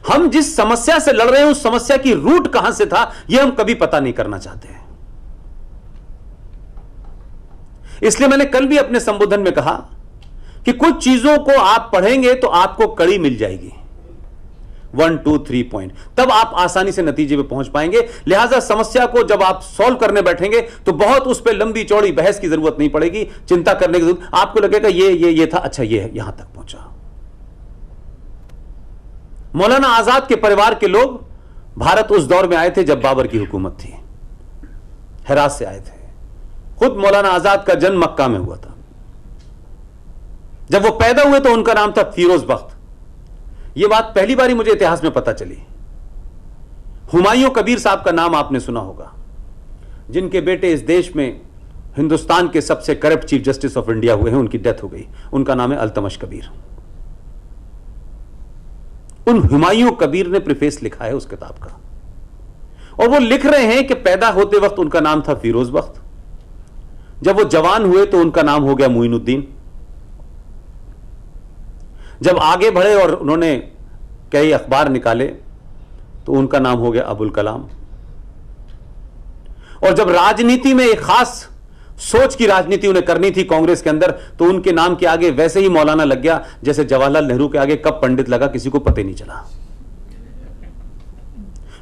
हम जिस समस्या से लड़ रहे हैं उस समस्या की रूट कहां से था यह हम कभी पता नहीं करना चाहते हैं। इसलिए मैंने कल भी अपने संबोधन में कहा कि कुछ चीजों को आप पढ़ेंगे तो आपको कड़ी मिल जाएगी, 1 2 3 पॉइंट, तब आप आसानी से नतीजे पे पहुंच पाएंगे। लिहाजा समस्या को जब आप सॉल्व करने बैठेंगे तो बहुत उस पर लंबी चौड़ी बहस की जरूरत नहीं पड़ेगी, चिंता करने की जरूरत, आपको लगेगा ये था, अच्छा ये यहां तक पहुंचा। मौलाना आजाद के परिवार के लोग भारत उस दौर में आए थे जब बाबर की हुकूमत थी, हेरात से आए थे। खुद मौलाना आजाद का जन्म मक्का में हुआ था। जब वो पैदा हुए तो उनका नाम था फिरोज बख्त। यह बात पहली बारी मुझे इतिहास में पता चली। हुमायूं कबीर साहब का नाम आपने सुना होगा, जिनके बेटे इस देश में हिंदुस्तान के सबसे corrupt chief justice of India हुए हैं, उनकी डेथ हो गई। उनका नाम है अल्तमश कबीर। उन हुमायूं कबीर ने प्रीफेस लिखा है उस किताब का, और वो लिख रहे हैं कि पैदा होते वक्त उनका नाम था फिरोज बख्त, जब वो जवान हुए तो उनका नाम हो गया मुइनुद्दीन, जब आगे बढ़े और उन्होंने कई अखबार निकाले तो उनका नाम हो गया अबुल कलाम, और जब राजनीति में एक खास सोच की राजनीति उन्हें करनी थी कांग्रेस के अंदर, तो उनके नाम के आगे वैसे ही मौलाना लग गया जैसे जवाहरलाल नेहरू के आगे कब पंडित लगा किसी को पता ही नहीं चला।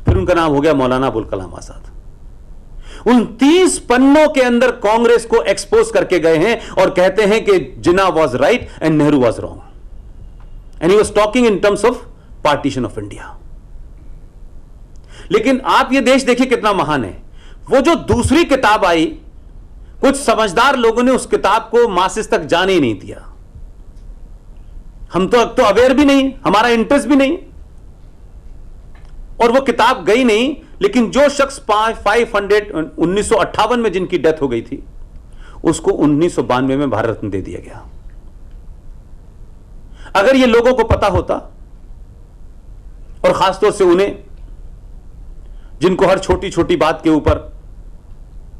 फिर उनका नाम हो गया मौलाना अबुल कलाम आजाद। उन 30 पन्नों के अंदर कांग्रेस को एक्सपोज करके गए हैं और कहते हैं कि Jinnah was right and Nehru was wrong, and he was talking in terms of partition of India. लेकिन आप ये देश देखिए कितना महान है। वो जो दूसरी किताब आई, कुछ समझदार लोगों ने उस किताब को मासिस तक जाने ही नहीं दिया। हम तो अवेयर भी नहीं, हमारा इंटरेस्ट भी नहीं, और वो किताब गई नहीं। लेकिन जो शख्स 1958 में जिनकी डेथ हो गई थी, उसको 1992 में भारत रत्न दे दिया गया। अगर ये लोगों को पता होता, और खासतौर से उन्हें जिनको हर छोटी छोटी बात के ऊपर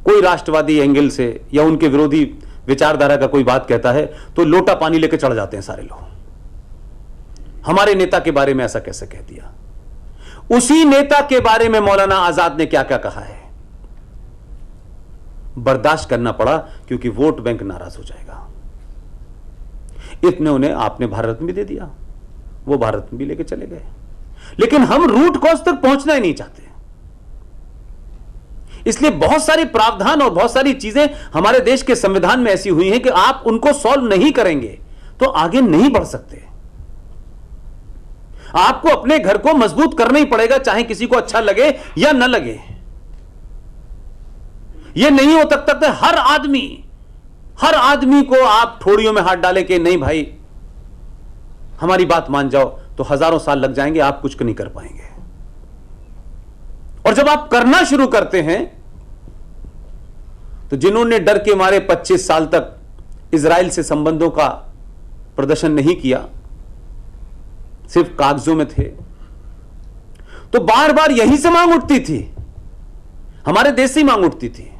कोई राष्ट्रवादी एंगल से या उनके विरोधी विचारधारा का कोई बात कहता है तो लोटा पानी लेकर चढ़ जाते हैं सारे लोग। हमारे नेता के बारे में ऐसा कैसे कह दिया। उसी नेता के बारे में मौलाना आजाद ने क्या क्या कहा है, बर्दाश्त करना पड़ा क्योंकि वोट बैंक नाराज हो जाएगा। इतने उन्हें आपने भारत रत्न भी दे दिया, वो भारत रत्न भी लेके चले गए। लेकिन हम रूट कॉज तक पहुंचना ही नहीं चाहते। इसलिए बहुत सारी प्रावधान और बहुत सारी चीजें हमारे देश के संविधान में ऐसी हुई हैं कि आप उनको सॉल्व नहीं करेंगे तो आगे नहीं बढ़ सकते। आपको अपने घर को मजबूत करना ही पड़ेगा, चाहे किसी को अच्छा लगे या न लगे। यह नहीं हो सकता हर आदमी को आप ठोड़ियों में हाथ डाले कि नहीं भाई हमारी बात मान जाओ, तो हजारों साल लग जाएंगे, आप कुछ नहीं कर पाएंगे। और जब आप करना शुरू करते हैं तो जिन्होंने डर के मारे 25 साल तक इजराइल से संबंधों का प्रदर्शन नहीं किया, सिर्फ कागजों में थे, तो बार बार यही से मांग उठती थी, हमारे देश से ही मांग उठती थी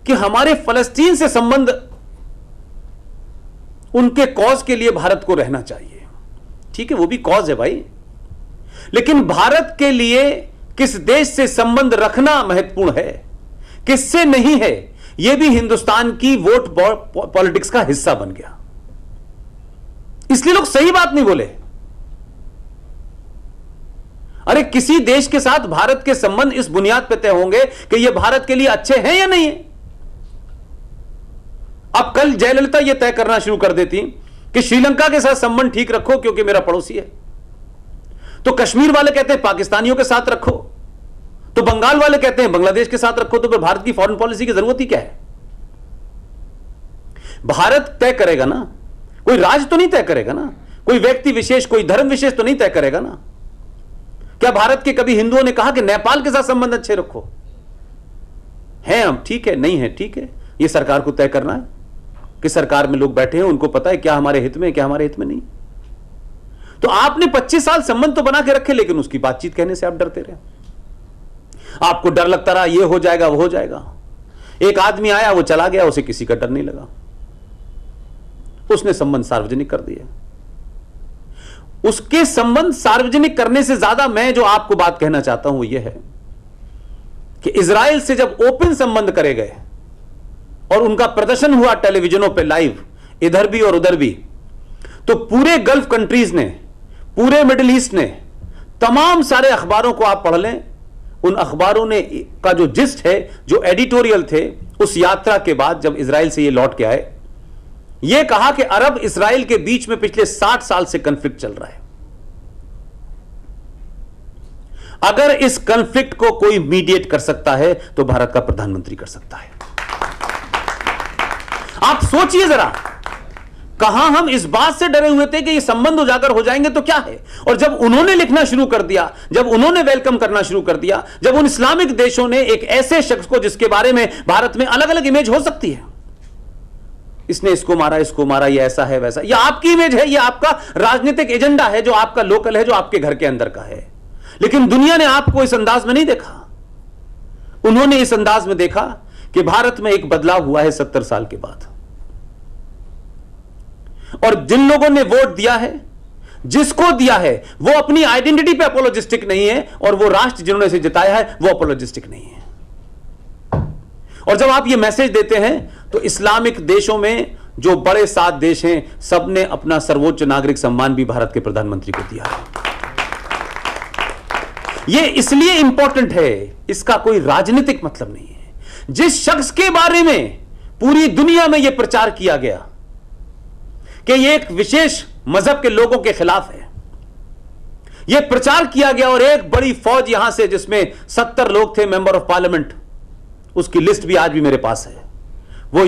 कि हमारे फलस्तीन से संबंध, उनके कॉज के लिए भारत को रहना चाहिए। ठीक है, वो भी कॉज है भाई, लेकिन भारत के लिए किस देश से संबंध रखना महत्वपूर्ण है, किससे नहीं है, यह भी हिंदुस्तान की वोट पॉलिटिक्स का हिस्सा बन गया। इसलिए लोग सही बात नहीं बोले। अरे किसी देश के साथ भारत के संबंध इस बुनियाद पर तय होंगे कि यह भारत के लिए अच्छे हैं या नहीं है। अब कल जयललिता यह तय करना शुरू कर देती कि श्रीलंका के साथ संबंध ठीक रखो क्योंकि मेरा पड़ोसी है, तो कश्मीर वाले कहते हैं पाकिस्तानियों के साथ रखो, तो बंगाल वाले कहते हैं बांग्लादेश के साथ रखो, तो फिर भारत की फॉरेन पॉलिसी की जरूरत ही क्या है। भारत तय करेगा ना, कोई राज्य तो नहीं तय करेगा ना, कोई व्यक्ति विशेष, कोई धर्म विशेष तो नहीं तय करेगा ना। क्या भारत के कभी हिंदुओं ने कहा कि नेपाल के साथ संबंध अच्छे रखो? है हम ठीक है, नहीं है ठीक है, यह सरकार को तय करना है कि सरकार में लोग बैठे हैं, उनको पता है क्या हमारे हित में है क्या हमारे हित में नहीं। तो आपने 25 साल संबंध तो बना के रखे, लेकिन उसकी बातचीत कहने से आप डरते रहे। आपको डर लगता रहा ये हो जाएगा वो हो जाएगा। एक आदमी आया, वो चला गया, उसे किसी का डर नहीं लगा, उसने संबंध सार्वजनिक कर दिया। उसके संबंध सार्वजनिक करने से ज्यादा मैं जो आपको बात कहना चाहता हूं वो यह है कि इजराइल से जब ओपन संबंध करे गए और उनका प्रदर्शन हुआ टेलीविजनों पे लाइव, इधर भी और उधर भी, तो पूरे गल्फ कंट्रीज ने, पूरे मिडिल ईस्ट ने, तमाम सारे अखबारों को आप पढ़ लें, उन अखबारों ने का जो जिस्ट है, जो एडिटोरियल थे उस यात्रा के बाद जब इजराइल से ये लौट के आए, ये कहा कि अरब इजराइल के बीच में पिछले 60 साल से कॉन्फ्लिक्ट चल रहा है। अगर इस कॉन्फ्लिक्ट को कोई मीडिएट कर सकता है तो भारत का प्रधानमंत्री कर सकता है। आप सोचिए जरा, कहां हम इस बात से डरे हुए थे कि ये संबंध उजागर हो जाएंगे तो क्या है, और जब उन्होंने लिखना शुरू कर दिया, जब उन्होंने वेलकम करना शुरू कर दिया, जब उन इस्लामिक देशों ने एक ऐसे शख्स को जिसके बारे में भारत में अलग अलग इमेज हो सकती है, इसने इसको मारा, ये ऐसा है वैसा, ये आपकी इमेज है, ये आपका राजनीतिक एजेंडा है, जो आपका लोकल है, जो आपके घर के अंदर का है, लेकिन दुनिया ने आपको इस अंदाज में नहीं देखा। उन्होंने इस अंदाज में देखा कि भारत में एक बदलाव हुआ है 70 साल के बाद, और जिन लोगों ने वोट दिया है, जिसको दिया है, वो अपनी आइडेंटिटी पे अपोलोजिस्टिक नहीं है, और वो राष्ट्र जिन्होंने इसे जिताया है वो अपोलोजिस्टिक नहीं है। और जब आप ये मैसेज देते हैं तो इस्लामिक देशों में जो बड़े 7 देश हैं, सबने अपना सर्वोच्च नागरिक सम्मान भी भारत के प्रधानमंत्री को दिया है। यह इसलिए इंपॉर्टेंट है, इसका कोई राजनीतिक मतलब नहीं है। जिस शख्स के बारे में पूरी दुनिया में यह प्रचार किया गया कि यह एक विशेष मजहब के लोगों के खिलाफ है, यह प्रचार किया गया, और एक बड़ी फौज यहां से जिसमें 70 लोग थे मेंबर ऑफ पार्लियामेंट, उसकी लिस्ट भी आज भी मेरे पास है, वो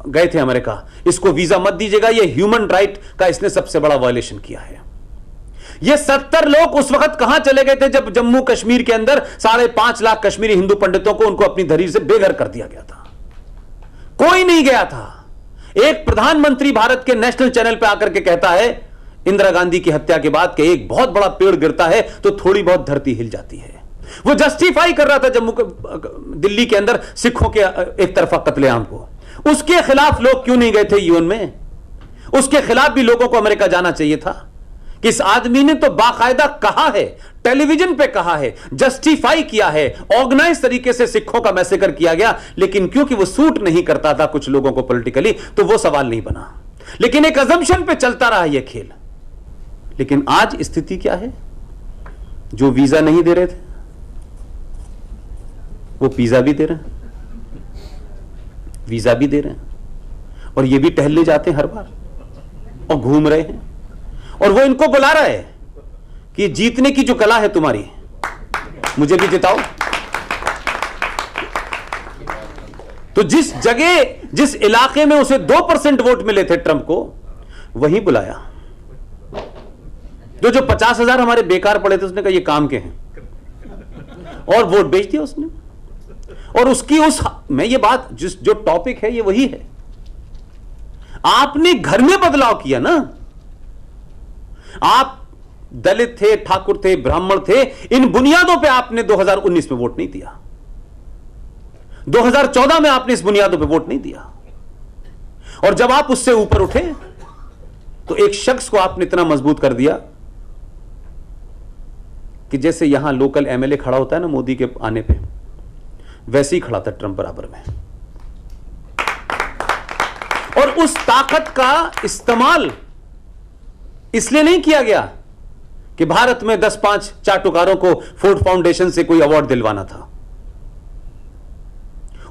गए थे अमेरिका, इसको वीजा मत दीजिएगा, ये ह्यूमन राइट का इसने सबसे बड़ा वायलेशन किया है। ये 70 लोग उस वक्त कहां चले गए थे जब जम्मू कश्मीर के अंदर 5.5 लाख कश्मीरी हिंदू पंडितों को उनको अपनी धरी से बेघर कर दिया गया था। कोई नहीं गया था। एक प्रधानमंत्री भारत के नेशनल चैनल पर आकर के कहता है इंदिरा गांधी की हत्या के बाद कि एक बहुत बड़ा पेड़ गिरता है तो थोड़ी बहुत धरती हिल जाती है। वो जस्टिफाई कर रहा था दिल्ली के अंदर सिखों के एक तरफा कत्लेआम को। उसके खिलाफ लोग क्यों नहीं गए थे यूएन में? उसके खिलाफ भी लोगों को अमेरिका जाना चाहिए था कि इस आदमी ने तो बाकायदा कहा है, टेलीविजन पे कहा है, जस्टिफाई किया है, ऑर्गेनाइज तरीके से सिखों का मैसेकर किया गया, लेकिन क्योंकि वो सूट नहीं करता था कुछ लोगों को पॉलिटिकली, तो वो सवाल नहीं बना। लेकिन एक अजम्पशन पे चलता रहा यह खेल। लेकिन आज स्थिति क्या है? जो वीजा नहीं दे रहे थे वो पिज्जा भी दे रहे हैं, वीजा भी दे रहे हैं, और ये भी टहलने जाते हैं हर बार और घूम रहे हैं, और वो इनको बुला रहा है कि जीतने की जो कला है तुम्हारी, मुझे भी जिताओ। तो जिस जगह, जिस इलाके में उसे 2% वोट मिले थे ट्रंप को, वहीं बुलाया। जो 50,000 हमारे बेकार पड़े थे, उसने कहा ये काम के हैं, और वोट बेच दिया उसने। और उसकी मैं ये बात, जो टॉपिक है ये वही है, आपने घर में बदलाव किया ना। आप दलित थे, ठाकुर थे, ब्राह्मण थे, इन बुनियादों पे आपने 2019 में वोट नहीं दिया, 2014 में आपने इस बुनियादों पे वोट नहीं दिया। और जब आप उससे ऊपर उठे तो एक शख्स को आपने इतना मजबूत कर दिया कि जैसे यहां लोकल एमएलए खड़ा होता है ना मोदी के आने पे, वैसे ही खड़ा था ट्रंप बराबर में। और उस ताकत का इस्तेमाल इसलिए नहीं किया गया कि भारत में 10-5 चाटुकारों को फोर्ड फाउंडेशन से कोई अवार्ड दिलवाना था।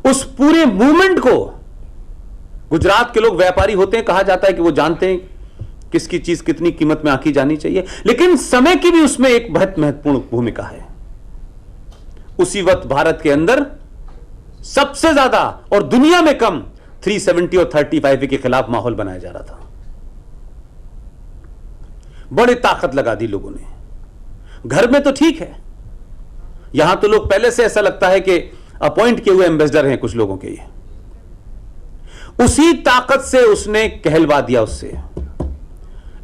उस पूरे मूवमेंट को, गुजरात के लोग व्यापारी होते हैं, कहा जाता है कि वो जानते हैं किसकी चीज कितनी कीमत में आंकी जानी चाहिए, लेकिन समय की भी उसमें एक बहुत महत्वपूर्ण भूमिका है। उसी वक्त भारत के अंदर सबसे ज्यादा और दुनिया में कम 370 और 35 के खिलाफ माहौल बनाया जा रहा था। बड़ी ताकत लगा दी लोगों ने। घर में तो ठीक है, यहां तो लोग पहले से ऐसा लगता है कि अपॉइंट किए हुए एम्बेसडर हैं कुछ लोगों के। ये उसी ताकत से उसने कहलवा दिया उससे,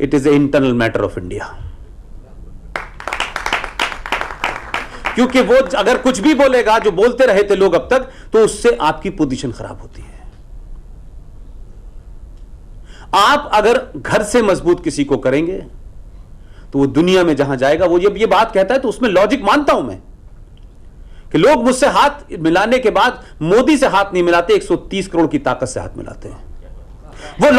it is a internal matter of India. क्योंकि वो अगर कुछ भी बोलेगा, जो बोलते रहे थे लोग अब तक, तो उससे आपकी पोजीशन खराब होती है। आप अगर घर से मजबूत किसी को करेंगे तो वो दुनिया में जहां जाएगा, वो जब ये बात कहता है तो उसमें लॉजिक मानता हूं मैं कि लोग मुझसे हाथ मिलाने के बाद मोदी से हाथ नहीं मिलाते, 130 करोड़ की ताकत से हाथ मिलाते हैं। वो